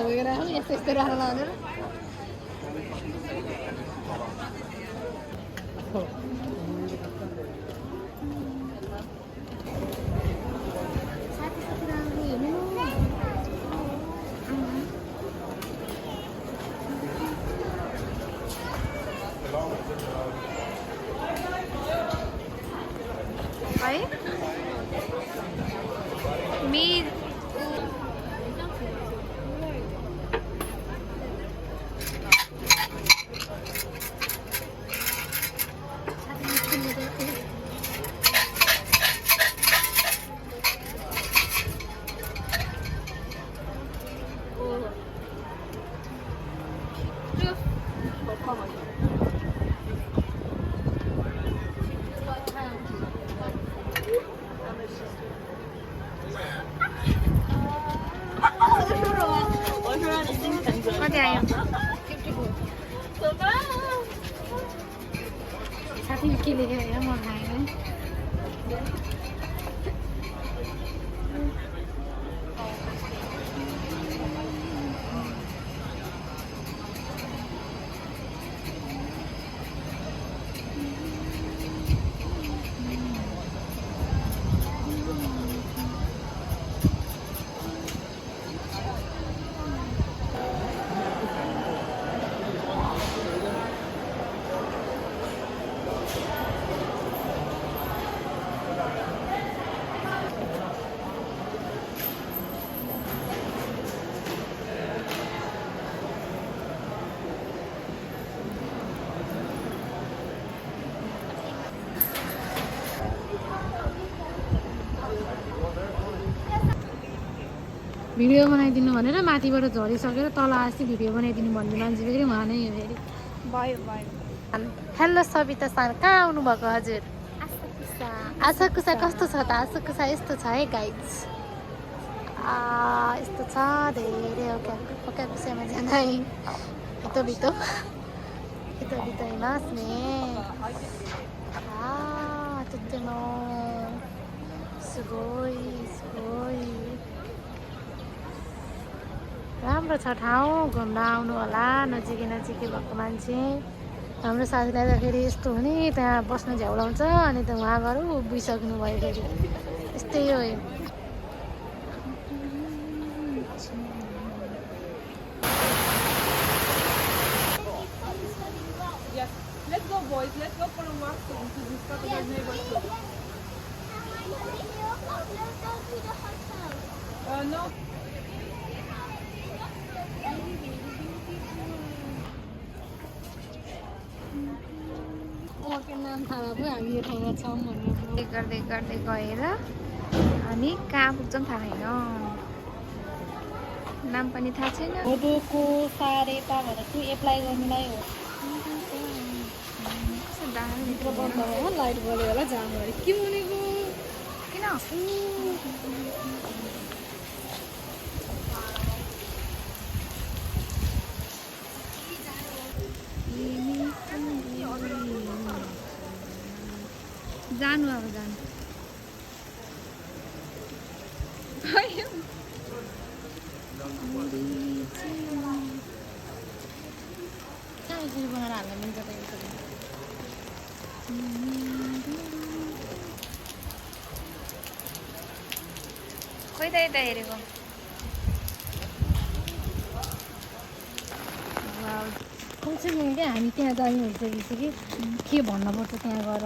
गएर यस्तो यस्तो राख्ला भनेर है मी कति आयो 54 साथी के लेख्यो हेर म खाएँ भिडियो बनाइदिनु भनेर माथिबाट झरिसकेर तल आएपछि भिडियो बनाइदिनु भन्ने मान्छे फेरि उहाँ नै हो फेरि भयो भयो हेलो सबिता सर कहाँ आउनुभएको हजुर आशा कुसा कस्तो छ त आशा कुसा यस्तो छ है गाइज यस्तो छ धेरै ओके विषयमा जाँदै भितो भितो हिमास ने त्यो न सुगोई राम्रो छ ठाउँ घुम्न आउनु होला नजिकै भएको मान्छे हाम्रो साथीलाई त फेरि यस्तो हो नि त्यहाँ बस्न झ्याउलाउँछ अनि त उहाँ गएर उभिसक्नु भयो फेरि यस्तै हो Let's go, boys. Let's go for a walk to discover your neighborhood. No. नाम थाहा भयो हामी यो ठाउँमा छौँ भनेर गर्दै गएर हामी कहाँ पुग्छौँ थाहा छैन नाम पनि थाहा छैन होदोको सारेता भनेर त्यो एप्लाई गर्नुलाई हो भित्र बन्द भयो लाइट बल्यो होला जाम भयो के भनेको किन जानु अब जानु कहाँ यसरी बनाएर हाल्न मिल्छ त खोइ त यता हेरेको कमसेकम क्या हामी त्यहाँ जानु भइसकेपछि के भन्नुपर्छ त्यहाँ गएर